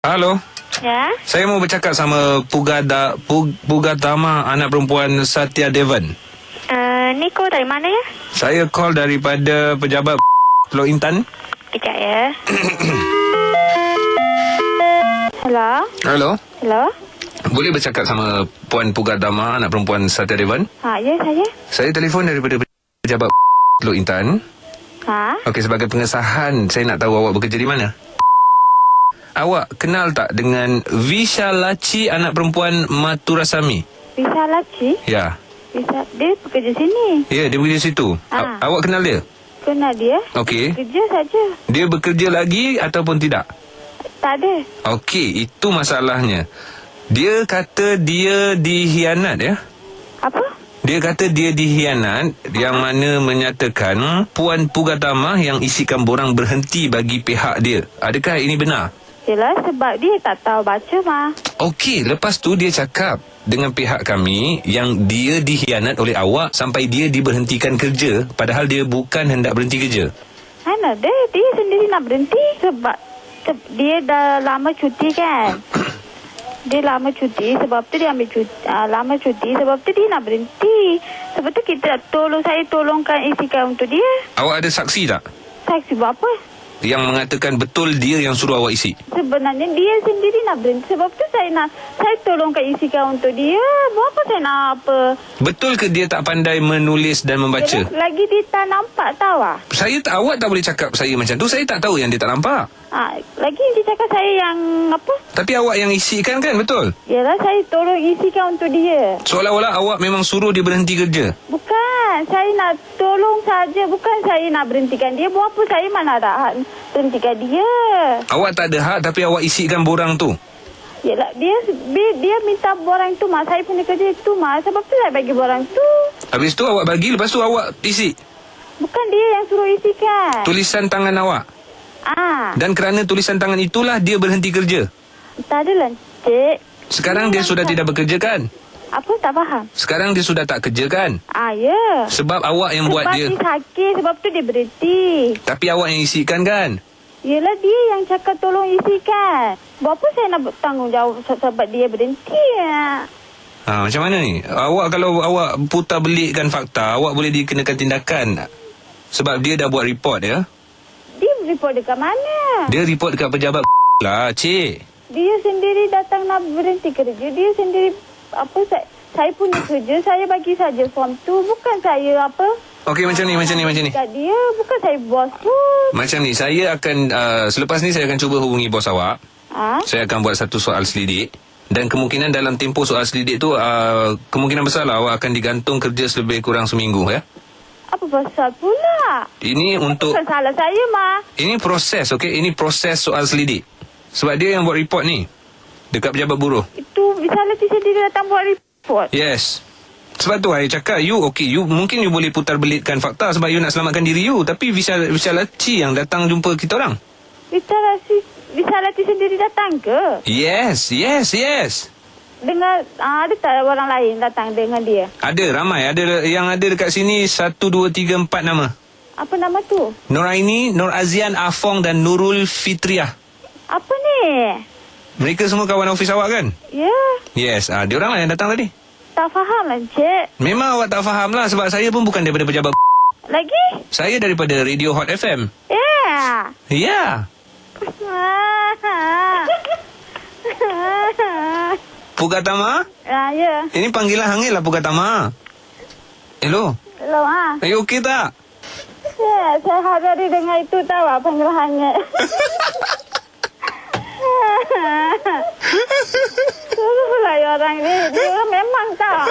Halo. Ya. Saya mau bercakap sama Pugatama, anak perempuan Satya Devan. Ni kau dari mana ya? Saya call daripada pejabat Pulau Intan. Kejap ya. Hello? Halo. Hello? Boleh bercakap sama Puan Pugatama, anak perempuan Satya Devan? Ya saya. Saya telefon daripada pejabat Pulau Intan. Okey, sebagai pengesahan, saya nak tahu awak bekerja di mana? Awak kenal tak dengan Vishalachi, anak perempuan Maturasamy? Vishalachi? Ya. Dia bekerja sini. Ya, dia bekerja situ. Awak kenal dia? Kenal dia. Okey. Kerja saja. Dia bekerja lagi ataupun tidak? Tak ada. Okey, itu masalahnya. Dia kata dia dihianat ya? Apa? Dia kata dia dihianat, yang mana menyatakan Puan Pugatama yang isikan borang berhenti bagi pihak dia. Adakah ini benar? Yelah, sebab dia tak tahu baca mah. Okey, lepas tu dia cakap dengan pihak kami yang dia dihianat oleh awak sampai dia diberhentikan kerja, padahal dia bukan hendak berhenti kerja. Mana dia sendiri nak berhenti sebab dia dah lama cuti kan. Dia lama cuti, sebab tu dia ambil cuti, lama cuti, sebab tu dia nak berhenti. Sebab tu saya tolongkan isikan untuk dia. Awak ada saksi tak? Saksi buat apa? Yang mengatakan betul dia yang suruh awak isi? Sebenarnya dia sendiri nak berhenti. Sebab tu saya tolongkan isikan untuk dia. Buat apa saya nak apa? Betul ke dia tak pandai menulis dan membaca? Lagi dia tak nampak tahu ah. Awak tak boleh cakap saya macam tu. Saya tak tahu yang dia tak nampak. Lagi dia cakap saya yang apa? Tapi awak yang isikan kan, betul? Yalah, saya tolong isikan untuk dia. Seolah-olah awak memang suruh dia berhenti kerja. Bukan, saya nak tolong saja. Bukan saya nak berhentikan dia. Buat apa saya mana ada hak berhentikan dia? Awak tak ada hak tapi awak isikan borang tu. Yalah, dia minta borang tu mak. Saya punya kerja itu mak. Sebab tu saya bagi borang tu. Habis tu awak bagi, lepas tu awak isi. Bukan dia yang suruh isikan. Tulisan tangan awak. Dan kerana tulisan tangan itulah dia berhenti kerja. Tak adalah, cik. Sekarang dia sudah tidak bekerja kan? Apa? Tak faham. Sekarang dia sudah tak kerja kan? Ya. Sebab awak yang buat dia. Sebab dia sakit, sebab tu dia berhenti. Tapi awak yang isikan kan? Yelah, dia yang cakap tolong isikan. Buat apa saya nak bertanggungjawab sebab dia berhenti ya? Macam mana ni? Kalau awak putar belikkan fakta, awak boleh dikenakan tindakan. Sebab dia dah buat report ya? Dia report dekat mana? Dia report dekat pejabat lah, cik. Dia sendiri datang nak berhenti kerja. Dia sendiri saya punya kerja, saya bagi saja form tu. Bukan saya apa? Okey, macam ni. Dekat dia, bukan saya bos pun. Macam ni, saya akan selepas ni saya akan cuba hubungi bos awak. Saya akan buat satu soal selidik. Dan kemungkinan dalam tempoh soal selidik tu kemungkinan besar lah awak akan digantung kerja selebih kurang seminggu ya. Apa pasal pula? Ini untuk... Bukan salah saya, Ma. Ini proses, okey? Ini proses soal selidik. Sebab dia yang buat report ni. Dekat pejabat buruh. Itu Vishalachi sendiri datang buat report? Yes. Sebab tu saya cakap, mungkin you boleh putar belitkan fakta sebab you nak selamatkan diri you. Tapi Vishalachi yang datang jumpa kita orang. Vishalachi sendiri datang ke? Yes. Dengan ada tak orang lain datang dengan dia? Ada, ramai. Ada yang ada dekat sini 1, 2, 3, 4 nama. Apa nama tu? Noraini, Nur Azian, Afong dan Nurul Fitriah. Apa ni? Mereka semua kawan ofis awak kan? Ya. Yes, dia orang lah yang datang tadi. Tak faham lah, cik. Memang awak tak faham lah sebab saya pun bukan daripada pejabat. Lagi? Saya daripada Radio Hot FM. Ya. Ya. Pugatama? Ya. Ini panggilan hangil lah Pugatama. Hello? Hello, You okey tak? Ya, saya hari dengar itu tahu panggilannya. Suruh pula orang ni. Dia memang tak.